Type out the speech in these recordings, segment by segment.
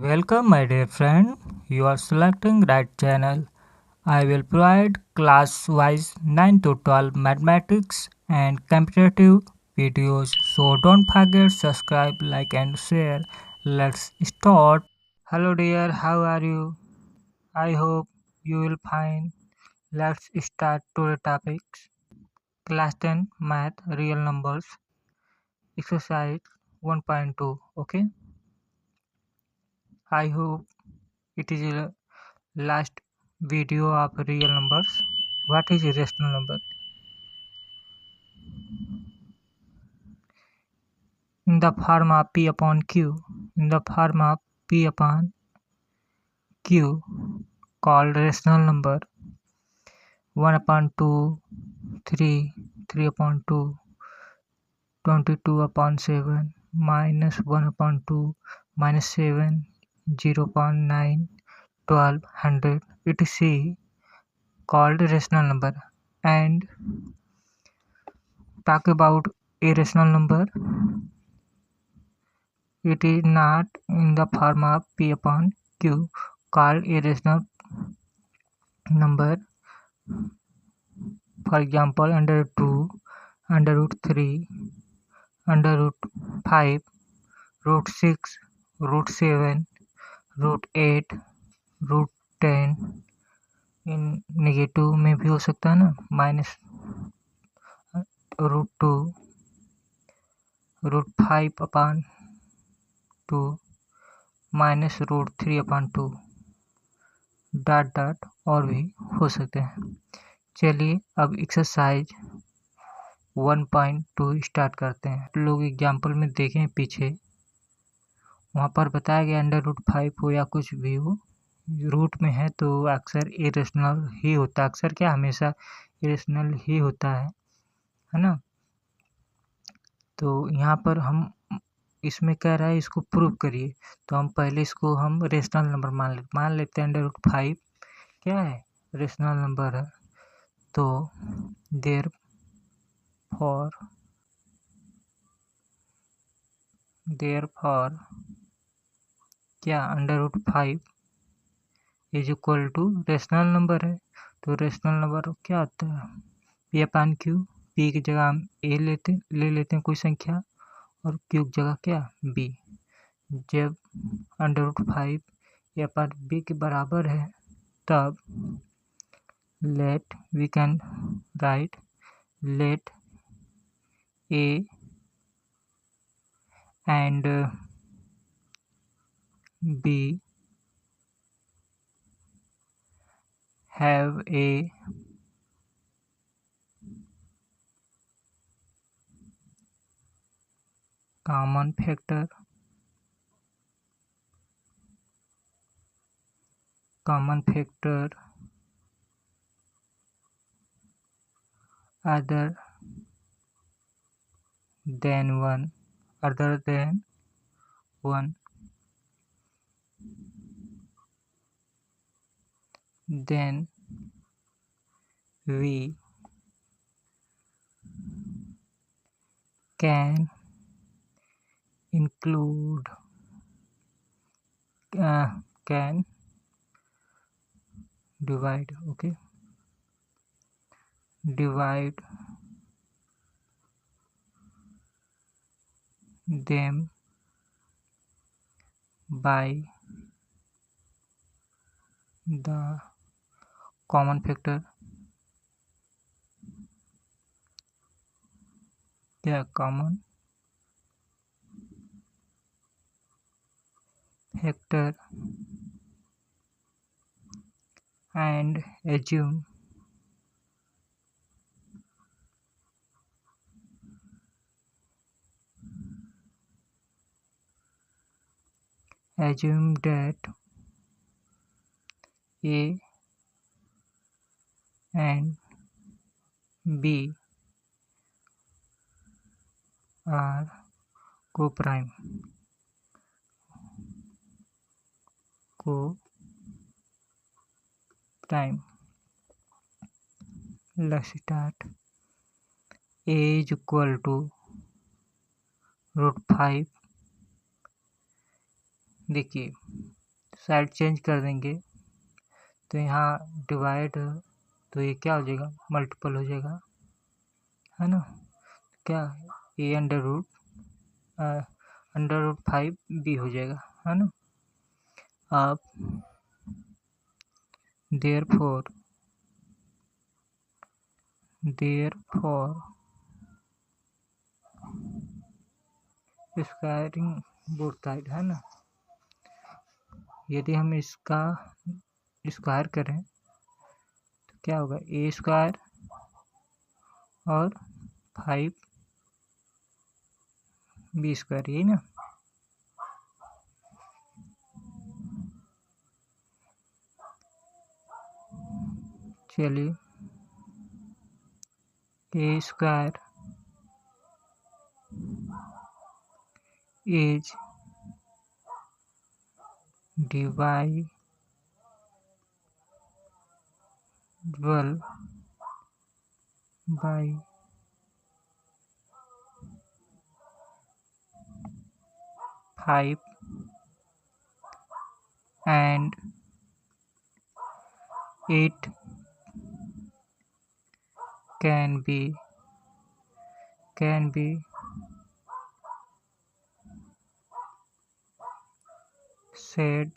Welcome my dear friend, you are selecting right channel. I will provide class-wise 9 to 12 mathematics and competitive videos. So don't forget subscribe, like and share. Let's start. Hello dear, how are you? I hope you will fine. Let's start today's topics. Class 10 Math Real Numbers Exercise 1.2. Okay, I hope it is a last video of real numbers. What is irrational number? In the form of P upon Q. In the form of P upon Q, called rational number. 1 upon 2, 3, 3 upon 2, 22 upon 7, minus 1 upon 2, minus 7, 0 upon 9, 12, 100, etc. called rational number. And talk about irrational number. It is not in the form of P upon Q, called irrational number. For example, under 2, under root 3, under root 5, root 6, root 7, root 8, root 10. इन negative में भी हो सकता है ना, minus root 2, root 5 upon 2, minus root 3 upon 2, dot dot और भी हो सकते हैं। चलिए अब एक्सरसाइज 1.2 स्टार्ट करते हैं। लोग एग्जाम्पल में देखें पीछे, वहाँ पर बताया गया अंडर रूट 5 हो या कुछ भी हो, रूट में है तो अक्सर इरेशनल ही होता है। अक्सर क्या, हमेशा इरेशनल ही होता है ना। तो यहाँ पर हम इसमें कह रहा है इसको प्रूव करिए, तो हम पहले इसको हम रेशनल नंबर मान लेते हैं। अंडर रूट 5 क्या है, रेशनल नंबर है। तो देयर फॉर क्या, under root 5 is equal to rational number है। तो रेशनल नंबर क्या होता है, पी अपान क्यू। पी की जगह हम ए ले लेते हैं कोई संख्या, और क्यू की जगह क्या, बी। जब अंडर रूट 5 ए अपान बी के बराबर है, तब we can write let a and b have a common factor other than 1, then we can include can divide them by the common factor and assume that a and b are co-prime. Let's start. A is equal to root 5 देखिए side change कर देंगे तो यहाँ divide, तो ये क्या हो जाएगा, मल्टीपल हो जाएगा, है ना। क्या ए अंडर रूट 5 बी हो जाएगा, है ना। अब देयरफॉर स्क्वायरिंग बोथ साइड, है ना। यदि हम इसका स्क्वायर करें तो क्या होगा, ए स्क्वायर और 5 बी स्क्वायर, यही ना। चलिए A square is divisible by 5 and it can be said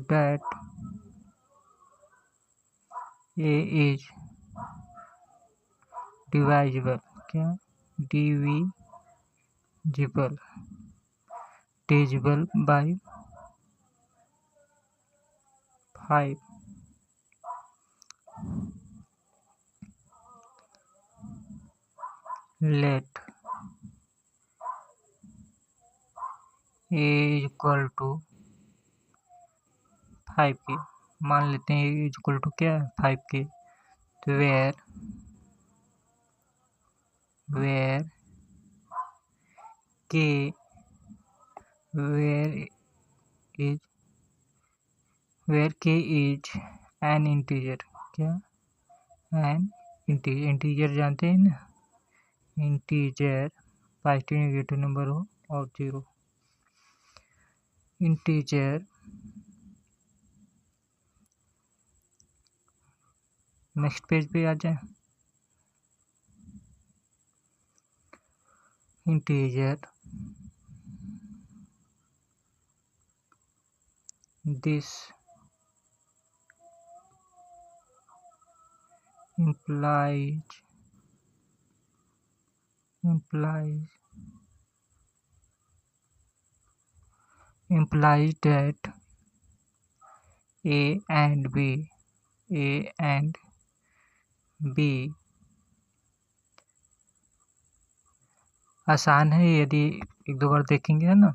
that A is divisible, क्या divisible by 5. Let A is equal to 5 के, मान लेते हैं A is equal to क्या है, 5 के। तो where k is an integer, क्या an integer जानते हैं ना, इंटीजर पॉजिटिव नेगेटिव नंबर हो और 0 इंटीजर। नेक्स्ट पेज पे आ जाए, integer this implies that A and B आसान है, यदि एक दो बार देखेंगे, है ना।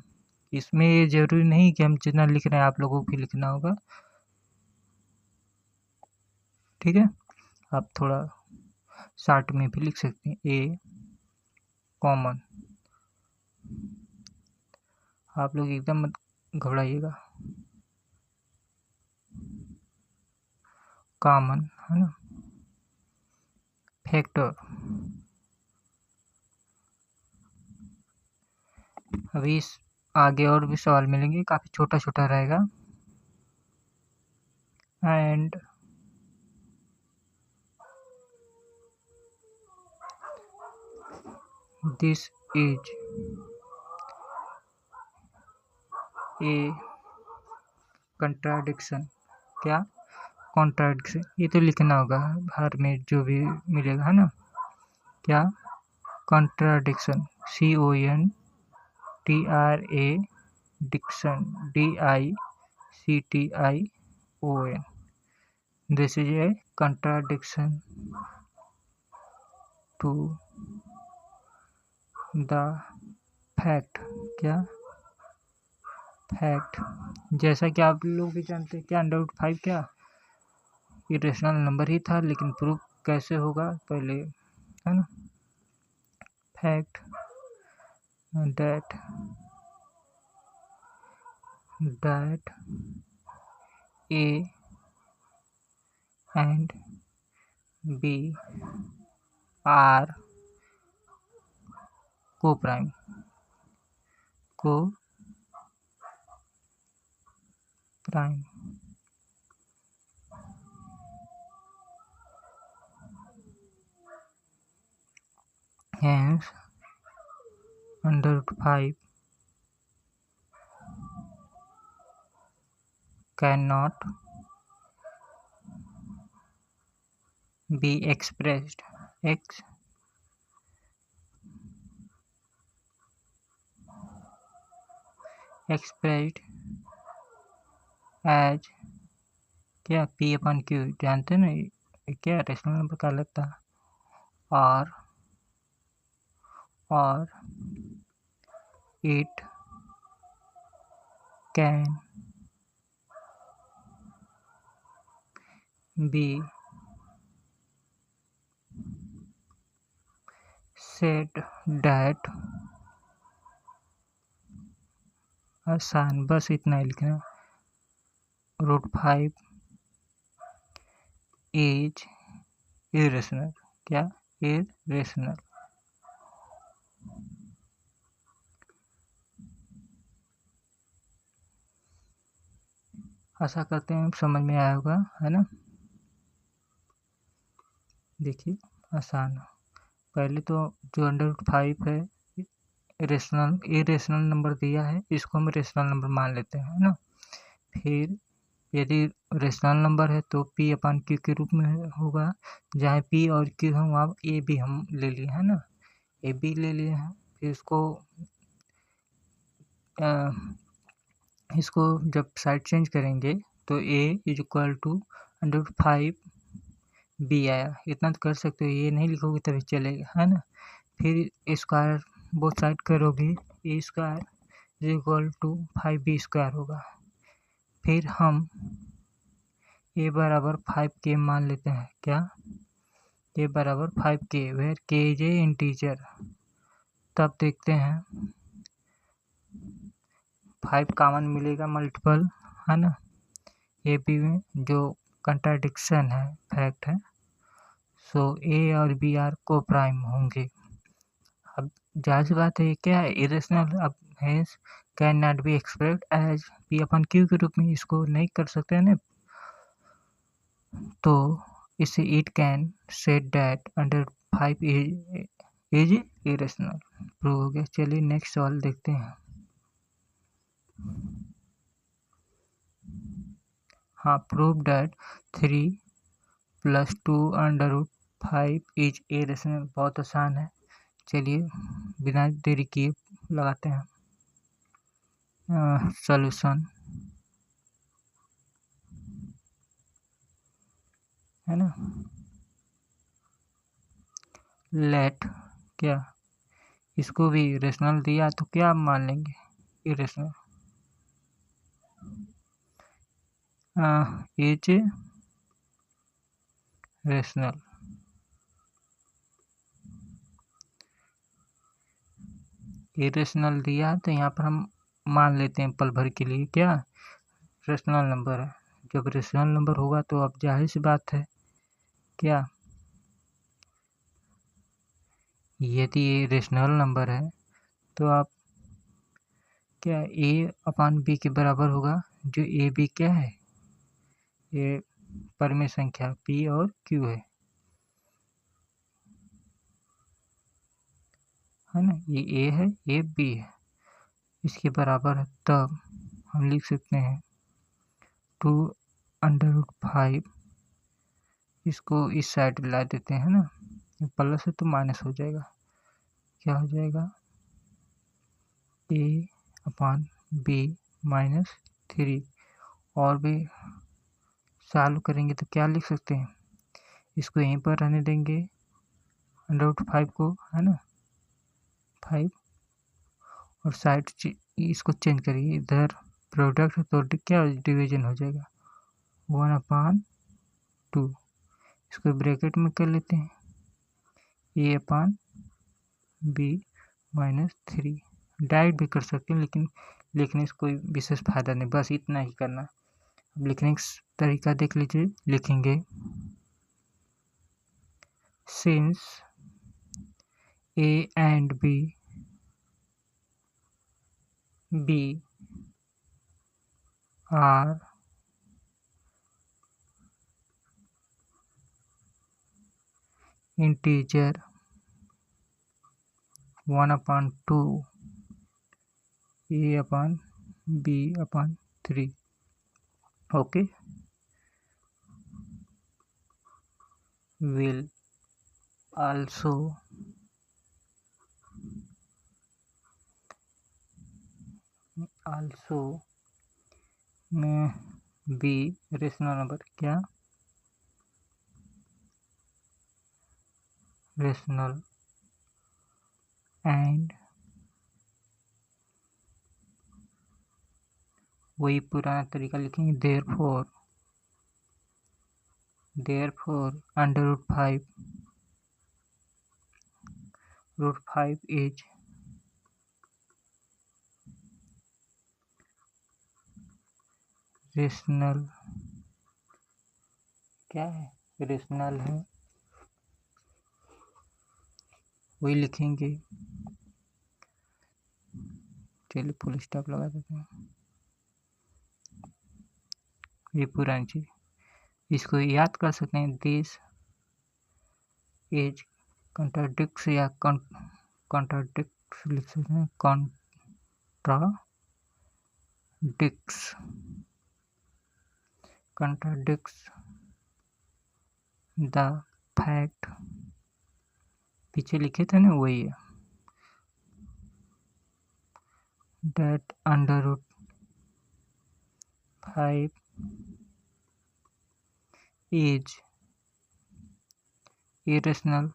इसमें ये जरूरी नहीं कि हम जितना लिख रहे हैं आप लोगों को लिखना होगा, ठीक है। आप थोड़ा शॉर्ट में भी लिख सकते हैं, ए कॉमन। आप लोग एकदम मत घबराइएगा, कॉमन, है ना। फैक्टर, अभी आगे और भी सवाल मिलेंगे, काफ़ी छोटा छोटा रहेगा। And this is a contradiction, क्या कॉन्ट्राडिक्शन, ये तो लिखना होगा हर में जो भी मिलेगा, है ना। क्या contradiction, CONTRA diction DICTION, this is a contradiction to the fact, क्या फैक्ट। जैसा कि आप लोग भी जानते हैं, क्या √5 क्या इरेशनल नंबर ही था, लेकिन प्रूफ कैसे होगा पहले, है ना। Fact that A and B are को prime hence under root 5 cannot be expressed as क्या p अपन q जानते ना क्या रेशनल नंबर का लगता और it can be said that आसान बस इतना ही लिखना root 5 is irrational क्या irrational आशा करते हैं समझ में आया होगा है ना। देखिए आसान पहले तो जो अंडर रूट 5 है इरेशनल नंबर दिया है इसको हम रेशनल नंबर मान लेते हैं ना। फिर यदि रेशनल नंबर है तो p अपन q के रूप में होगा जहाँ p और q हम वहाँ a भी हम ले लिए है ना a भी ले लिए हैं। फिर इसको जब साइड चेंज करेंगे तो a is equal to under root 5 b आया इतना तो कर सकते हो ये नहीं लिखोगे तभी चलेगा है ना। फिर स्क्वायर बोथ साइड करोगे a square is equal to 5b square होगा। फिर हम a बराबर 5k मान लेते हैं क्या a बराबर 5k where k is a integer. तब देखते हैं 5 कॉमन मिलेगा मल्टीपल है ना ए बी में जो कंट्राडिक्शन है फैक्ट है। सो a और b आर को प्राइम होंगे। अब जाहिर सी बात है क्या है इरेशनल अब hence can not be expressed as p upon q के रूप में इसको नहीं कर सकते हैं ना। तो इससे it can said that under 5 is irrational prove हो गया। चलिए नेक्स्ट सवाल देखते हैं। हाँ prove that 3 + 2 under root 5 is irrational बहुत आसान है। चलिए बिना देरी किए लगाते हैं सॉल्यूशन है ना। लेट क्या इसको भी रेशनल दिया तो क्या मान लेंगे इरेशनल इज रेशनल इरेशनल दिया तो यहाँ पर हम मान लेते हैं पल भर के लिए क्या रेशनल नंबर है। जब रेशनल नंबर होगा तो अब जाहिर सी बात है क्या यदि ये रेशनल नंबर है तो आप क्या a अपान b के बराबर होगा जो a b क्या है ये परमेय संख्या p और q है ना। ये a है ये b है इसके बराबर है। तब हम लिख सकते हैं 2 अंडर रूट 5 इसको इस साइड ला देते हैं ना प्लस है तो माइनस हो जाएगा क्या हो जाएगा a अपान b -3 और भी सॉल्व करेंगे तो क्या लिख सकते हैं इसको यहीं पर रहने देंगे अंडर रूट 5 को है ना 5 और साइड इसको चेंज करिए इधर प्रोडक्ट तो क्या डिवीजन हो जाएगा 1/2 इसको ब्रैकेट में कर लेते हैं a अपान b -3 डायरेक्ट भी कर सकते हैं लेकिन लिखने से कोई विशेष फायदा नहीं बस इतना ही करना। अब लिखने का तरीका देख लीजिए लिखेंगे since a and b b are integer 1/2 a/b/3. Okay, will also में बी रेशनल नंबर. क्या रेशनल एंड वही पुराना तरीका लिखेंगे. Therefore √5 is rational. क्या है? रेशनल है, वही लिखेंगे. चलिए फुल स्टॉप लगा देते हैं. ये पुरानी चीज, इसको याद कर सकते हैं. दिस इज कंट्राडिक्ट्स या कॉन्ट्राडिक्ट्स लिख सकते हैं. contradicts the fact. पीछे लिखे थे ना, वही है. that √5 is irrational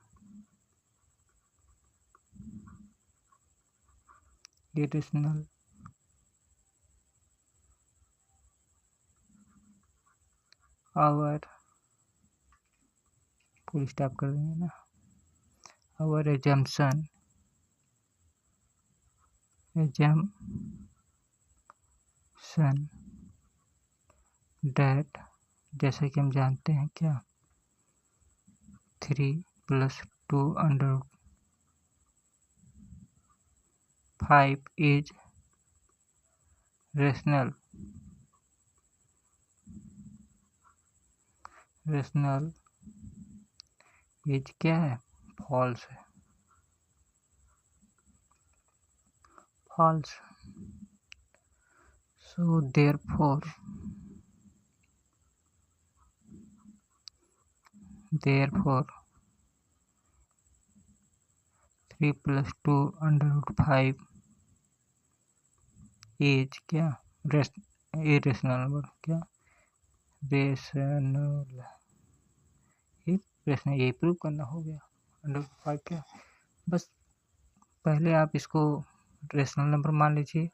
our full stop कर देंगे ना. our assumption that, जैसे कि हम जानते हैं क्या, 3 + 2/5 is rational इज क्या है? फॉल्स है. फॉल्स. सो therefore 3 + 2/5 इज क्या? Irrational number. क्या रेशनल? रेशनल यही प्रूव करना हो गया. √5 क्या? बस पहले आप इसको रेशनल नंबर मान लीजिए.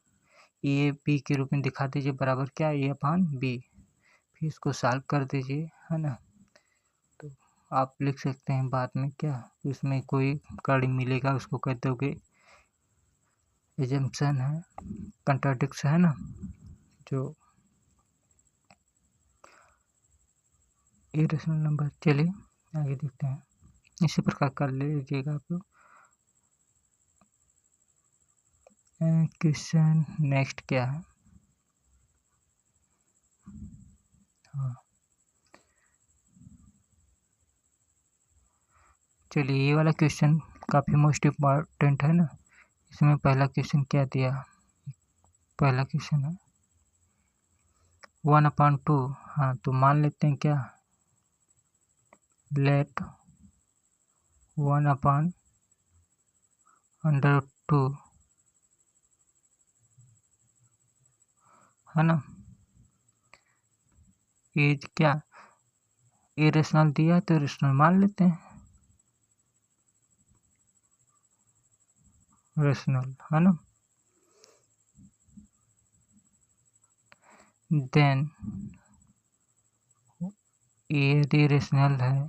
ए बी के रूप में दिखा दीजिए बराबर क्या, a/b. फिर इसको सॉल्व कर दीजिए, है ना. तो आप लिख सकते हैं बाद में क्या, उसमें कोई गाड़ी मिलेगा उसको कह दोगे एजम्पशन है, कंट्राडिक्ट्स है ना, जो इरेशनल नंबर. चलिए आगे देखते हैं. इसी प्रकार कर लीजिएगा आप लोग. क्वेश्चन नेक्स्ट क्या है? हाँ, चलिए ये वाला क्वेश्चन काफ़ी मोस्ट इम्पॉर्टेंट है ना. इसमें पहला क्वेश्चन क्या दिया? पहला क्वेश्चन है 1/2. हाँ, तो मान लेते हैं क्या, लेट 1/√2 है ना, एज क्या, इरेशनल दिया तो रेशनल मान लेते हैं. रेशनल है ना. देन यदि रेशनल है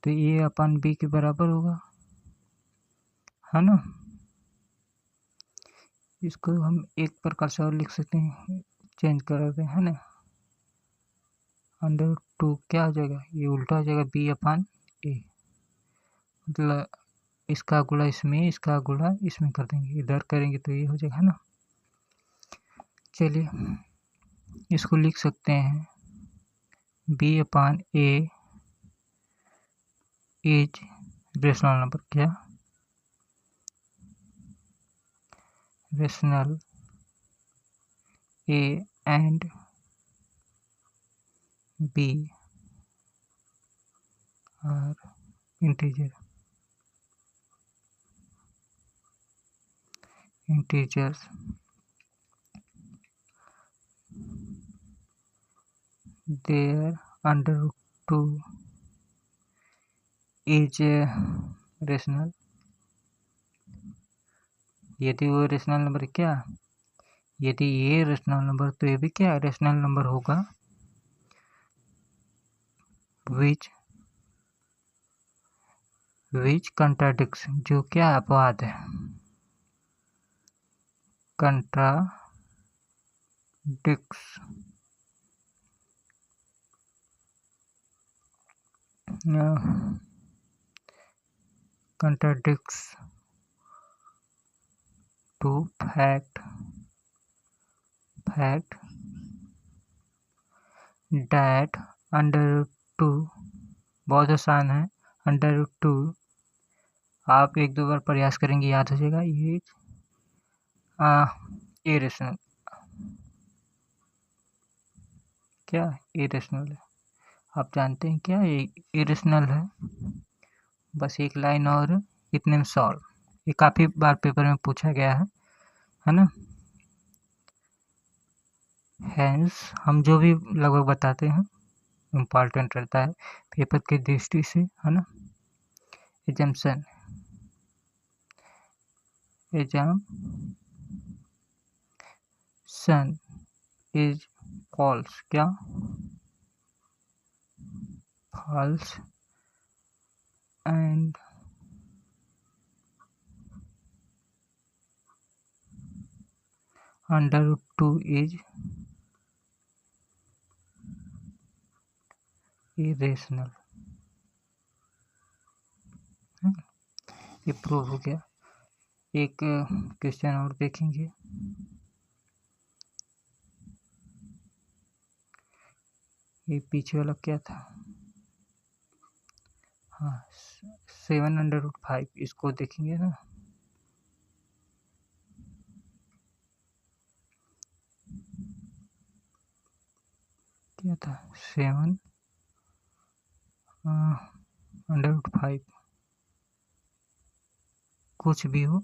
तो a/b के बराबर होगा, है ना. इसको हम एक प्रकार से और लिख सकते हैं, चेंज कर दें, है ना. √2 क्या हो जाएगा? ये उल्टा हो जाएगा, b/a. मतलब इसका गुणा इसमें, इसका गुणा इसमें कर देंगे. इधर करेंगे तो ये हो जाएगा, है ना. चलिए इसको लिख सकते हैं b/a इज रेशनल नंबर। क्या? Rational a and b are integers their under root 2 is rational. यदि वो रेशनल नंबर क्या, यदि ये रेशनल नंबर तो ये भी क्या रेशनल नंबर होगा। विच कंट्राडिक्स, जो क्या अपवाद है, contradicts to fact that under two, बहुत आसान है, अंडर रूट 2 आप एक दो बार प्रयास करेंगे याद हो जाएगा। ये इरेशनल, क्या इरेशनल है, आप जानते हैं क्या ये इरेशनल है। बस एक लाइन और इतने में सॉल्व। ये काफ़ी बार पेपर में पूछा गया है ना। हैंस हम जो भी लगभग बताते हैं इम्पॉर्टेंट रहता है पेपर की दृष्टि से, है ना। Assumption is false. क्या? False and under root 2 is irrational. ये प्रूव हो गया। एक क्वेश्चन और देखेंगे। ये पीछे वाला क्या था? हाँ, 7/5 इसको देखेंगे ना। क्या था? 7/5 कुछ भी हो,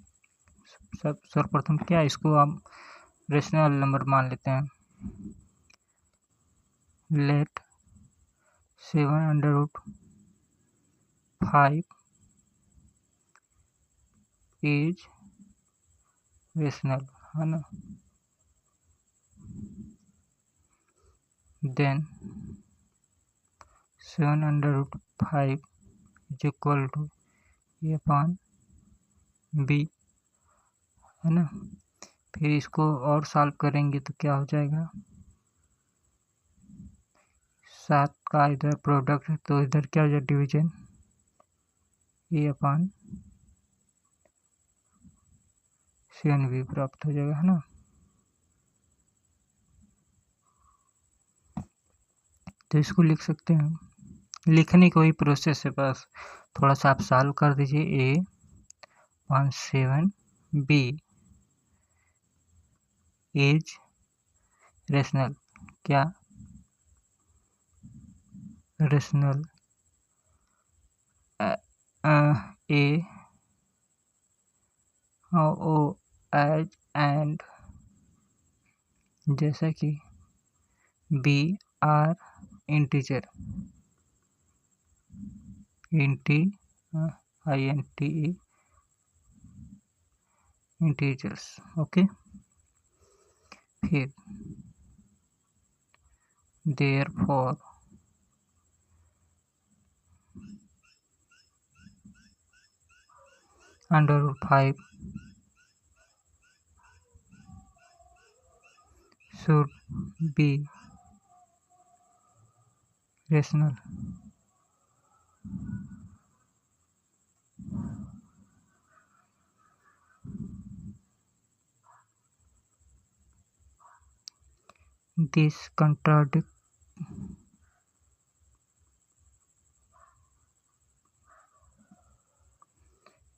सब सर्वप्रथम क्या इसको हम रेशनल नंबर मान लेते हैं। लेट 7/5 इज रेशनल, है ना। Then 7/5 is equal to a/b, है ना। फिर इसको और सॉल्व करेंगे तो क्या हो जाएगा, 7 का इधर प्रोडक्ट है तो इधर क्या हो जाएगा डिवीजन, a/7b प्राप्त हो जाएगा, है ना। तो इसको लिख सकते हैं। लिखने की वही प्रोसेस है, बस थोड़ा सा आप सॉल्व कर दीजिए। a/7b is rational. क्या? Rational a o as and जैसा कि b are integer, integers. Okay, फिर therefore under√5 should be rational। This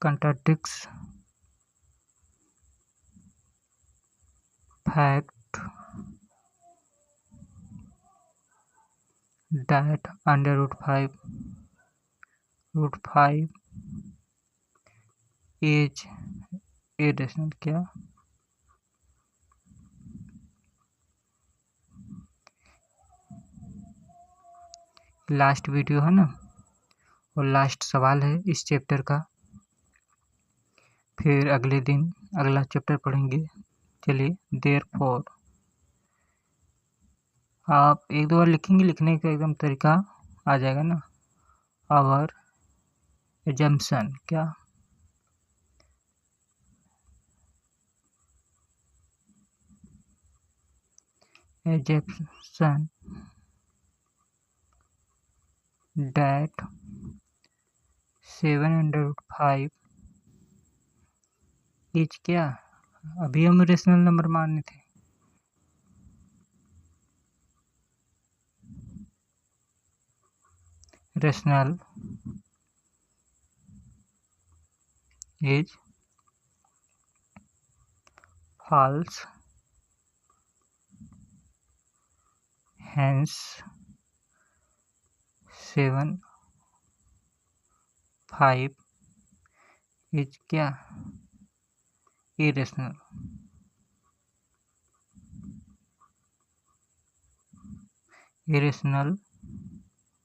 contradicts fact that under root 5 is irrational। क्या लास्ट वीडियो है ना, और लास्ट सवाल है इस चैप्टर का। फिर अगले दिन अगला चैप्टर पढ़ेंगे। चलिए, देयरफॉर आप एक दो बार लिखेंगे, लिखने का एकदम तरीका आ जाएगा ना। आवर एजम्पशन, क्या एजम्पशन that 7/5 इज क्या, अभी हम रेशनल नंबर माने थे। Rational is false, hence 7/5 is क्या, irrational।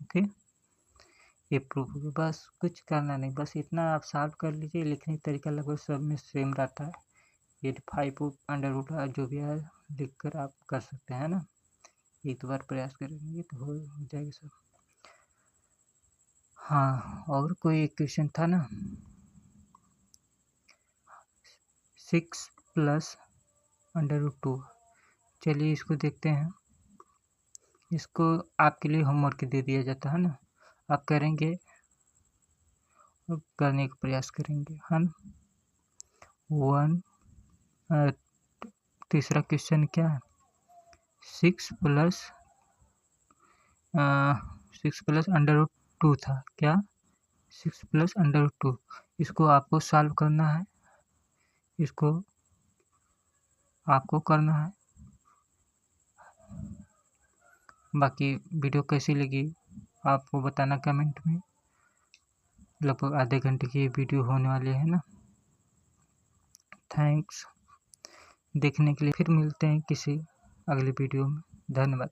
ओके, ये प्रूफ हो गया। बस कुछ करना नहीं, बस इतना आप सॉल्व कर लीजिए। लिखने का तरीका लगभग सब में सेम रहता है। ये 5 जो भी है लिख कर आप कर सकते हैं ना। एक दो बार प्रयास करेंगे तो हो जाएगा सब। हाँ, और कोई एक क्वेश्चन था ना, 6+√2। चलिए इसको देखते हैं। इसको आपके लिए होमवर्क दे दिया जाता है ना, आप करेंगे और करने का प्रयास करेंगे, है ना। तीसरा क्वेश्चन क्या है, 6+√2 था। क्या, 6+√2। इसको आपको सॉल्व करना है, इसको आपको करना है। बाकी वीडियो कैसी लगी आपको बताना कमेंट में। लगभग आधे घंटे की वीडियो होने वाली है ना। थैंक्स देखने के लिए। फिर मिलते हैं किसी अगली वीडियो में। धन्यवाद।